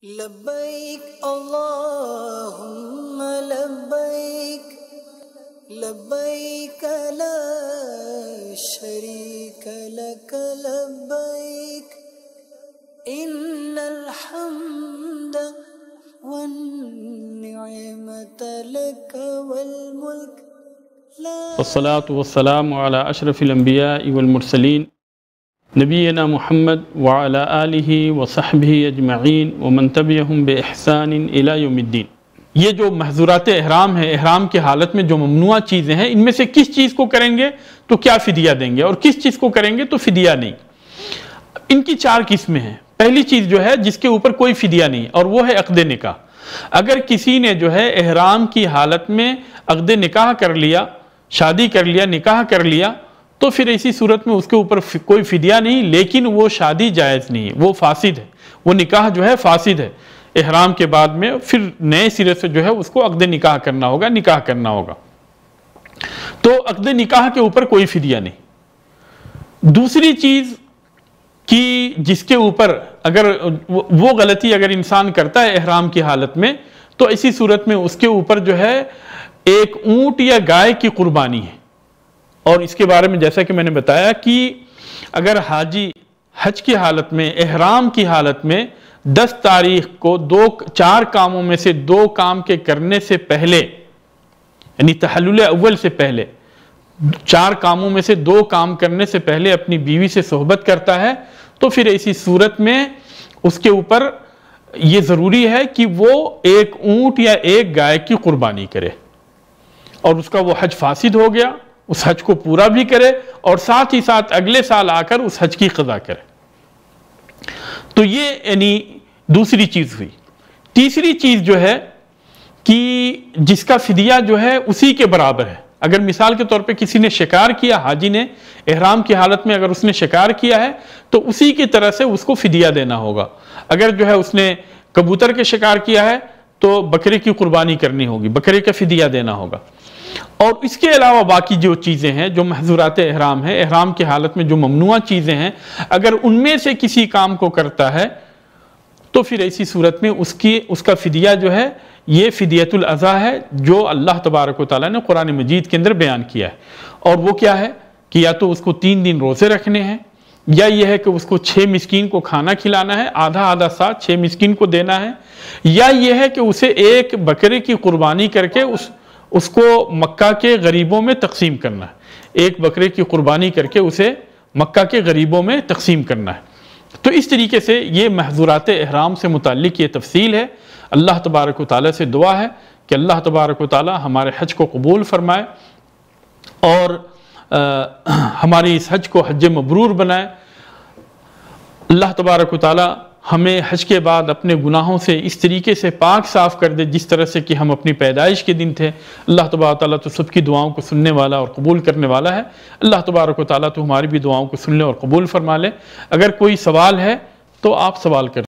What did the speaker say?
لبیک اللہم لبیک لبیک لا شریک لک لبیک ان الحمد والنعمت لک والملک والصلاة والسلام على اشرف الانبیاء والمرسلین نبینا محمد وعلى آلہ وصحبہ اجمعین ومن تبعہم بإحسان الی یوم الدین۔ یہ جو محظورات احرام ہیں، احرام کی حالت میں جو ممنوع چیزیں ہیں، ان میں سے کس چیز کو کریں گے تو کیا فدیہ دیں گے اور کس چیز کو کریں گے تو فدیہ نہیں۔ ان کی 4 قسمیں ہیں۔ پہلی چیز جو ہے جس کے اوپر کوئی فدیہ نہیں، اور وہ ہے عقد نکاح۔ اگر کسی نے جو ہے احرام کی حالت میں عقد نکاح کر لیا، شادی کر لیا، نکاح کر لیا، تو پھر ایسی صورت میں اس کے اوپر کوئی فدیہ نہیں، لیکن وہ شادی جائز نہیں ہے، وہ فاسد ہے، وہ نکاح جو ہے فاسد ہے۔ احرام کے بعد میں پھر نئے سرے سے جو ہے اس کو عقد نکاح کرنا ہوگا، نکاح کرنا ہوگا۔ تو عقد نکاح کے اوپر کوئی فدیہ نہیں۔ دوسری چیز کہ جس کے اوپر اگر وہ غلطی اگر انسان کرتا ہے احرام کی حالت میں، تو ایسی صورت میں اس کے اوپر جو ہے ایک اونٹ یا گائے کی قربانی ہے۔ اور اس کے بارے میں جیسا کہ میں نے بتایا کہ اگر حاجی حج کی حالت میں، احرام کی حالت میں 10 تاریخ کو 4 کاموں میں سے 2 کام کے کرنے سے پہلے، یعنی تحلل اول سے پہلے 4 کاموں میں سے 2 کام کرنے سے پہلے اپنی بیوی سے صحبت کرتا ہے، تو پھر ایسی صورت میں اس کے اوپر یہ ضروری ہے کہ وہ ایک اونٹ یا ایک گائے کی قربانی کرے، اور اس کا وہ حج فاسد ہو گیا، اس حج کو پورا بھی کرے اور ساتھ ہی ساتھ اگلے سال آ کر اس حج کی قضا کرے۔ تو یہ یعنی دوسری چیز ہوئی۔ تیسری چیز جو ہے کہ جس کا فدیہ جو ہے اسی کے برابر ہے۔ اگر مثال کے طور پہ کسی نے شکار کیا، حاجی نے احرام کی حالت میں اگر اس نے شکار کیا ہے تو اسی کی طرح سے اس کو فدیہ دینا ہوگا۔ اگر جو ہے اس نے کبوتر کے شکار کیا ہے تو بکرے کی قربانی کرنی ہوگی، بکرے کا فدیہ دینا ہوگا۔ اور اس کے علاوہ باقی جو چیزیں ہیں، جو محظورات احرام ہیں، احرام کی حالت میں جو ممنوع چیزیں ہیں، اگر ان میں سے کسی کام کو کرتا ہے تو پھر ایسی صورت میں اس کا فدیہ جو ہے یہ فدیۃ الاضحیٰ ہے، جو اللہ تبارک و تعالیٰ نے قرآن مجید کے اندر بیان کیا ہے۔ اور وہ کیا ہے کہ یا تو اس کو 3 دن روزے رکھنے ہیں، یا یہ ہے کہ اس کو 6 مسکین کو کھانا کھلانا ہے، آدھا سا 6 مسکین کو دینا ہے، یا یہ ہے کہ اسے ایک بکرے کی قربانی کر کے اس کو مکہ کے غریبوں میں تقسیم کرنا ہے، ایک بکرے کی قربانی کر کے اسے مکہ کے غریبوں میں تقسیم کرنا ہے۔ تو اس طریقے سے یہ محظورات احرام سے متعلق یہ تفصیل ہے۔ اللہ تبارک و تعالیٰ سے دعا ہے کہ اللہ تبارک و تعالیٰ ہمارے حج کو قبول فرمائے اور ہماری اس حج کو حج مبرور بنائے۔ اللہ تبارک و تعالیٰ ہمیں حج کے بعد اپنے گناہوں سے اس طریقے سے پاک صاف کر دے جس طرح سے کہ ہم اپنی پیدائش کے دن تھے۔ اللہ تبارک و تعالیٰ تو سب کی دعاؤں کو سننے والا اور قبول کرنے والا ہے۔ اللہ تبارک و تعالیٰ تو ہماری بھی دعاؤں کو سن لے اور قبول فرما لے۔ اگر کوئی سوال ہے تو آپ سوال کریں۔